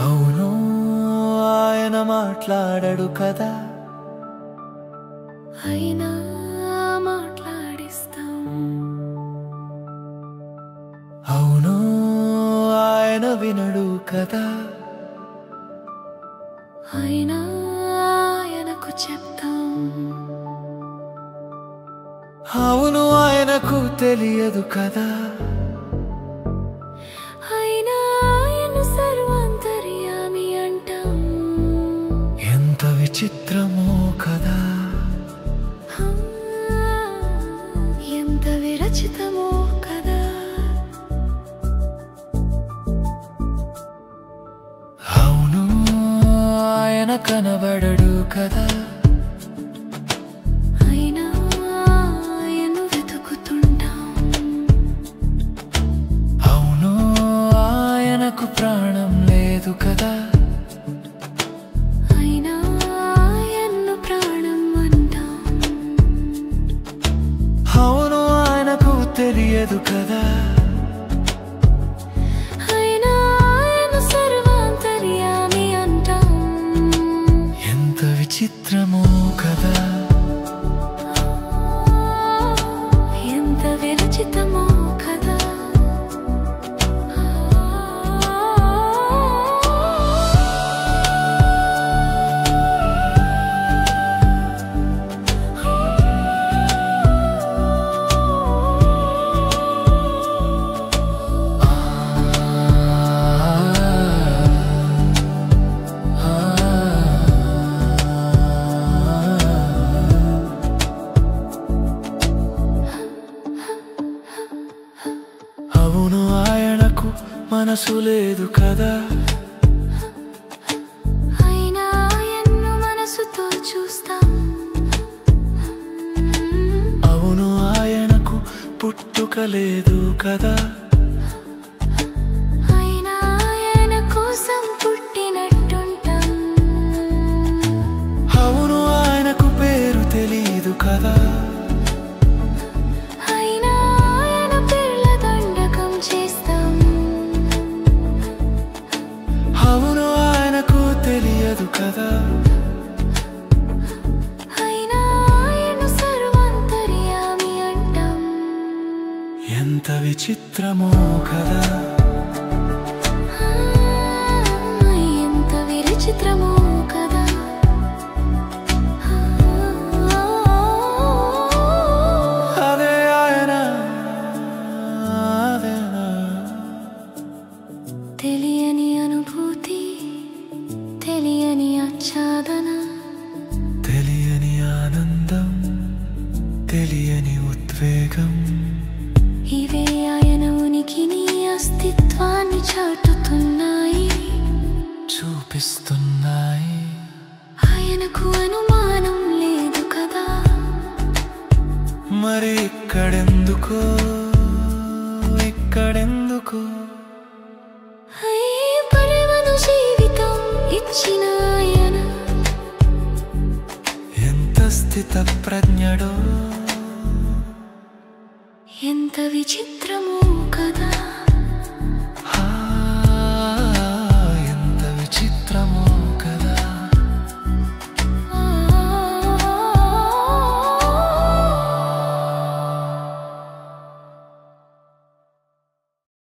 అవును ఆయన మాట్లాడడు కదా, అయినా మాట్లాడిస్తాం. అవును ఆయన వినడు కదా, అయినా ఆయనకు చెప్తాం. అవును ఆయనకు తెలియదు కదా, అయినా ఆయన సర్వాంతర్యామి అంటాం. ఎంత విచిత్రమో కదా, ఎంత విరచితమో కదా. అవును ఆయన కనబడడు కదా, అయినా ఆయన వెతుకుతుంటాం. అవును ఆయనకు ప్రాణం లేదు కదా, అయినా ఆయన్ను ప్రాణం అంటాం. అవును ఆయనకు తెలియదు కదా, అయినా ఆయన సర్వాంతర్యామి అంటాం. ఎంత విచిత్రమో కదా, ఎంత విరచితమో కదా. అవును ఆయనకు మనసు లేదు కదా, అయినా ఆయన్ను మనసుతో చూస్తాం. అవును ఆయనకు పుట్టుక లేదు కదా, అయినా ఆయన కోసం పుట్టినట్టుంటాం. అవును ఆయనకు పేరు తెలీదు కదా, అయినా ఆయన పేర్ల దండకం చేస్తాం. అవును ఆయనకు తెలియదు కదా, అయినా ఆయన సర్వాంతర్యామి అంటాం. ఎంత విచిత్రమో కదా, ఎంత విరచిత్రమో కదా. అదే ఆయన అదేనా, తెలియని అనుభూతి, తెలియని ఆచ్ఛాదన, తెలియని ఆనందం, తెలియని ఉద్వేగం, ఇవే ఆయన ఉనికిని అస్తిత్వాన్ని చాటుతున్నాయి, చూపిస్తున్నాయి. ఆయనకు అనుమానం లేదు కదా. మరి ఇక్కడెందుకో, ఇక్కడెందుకో, పరమను జీవితం ఇచ్చిన ఆయన ఎంత స్థిత ప్రజ్ఞడో.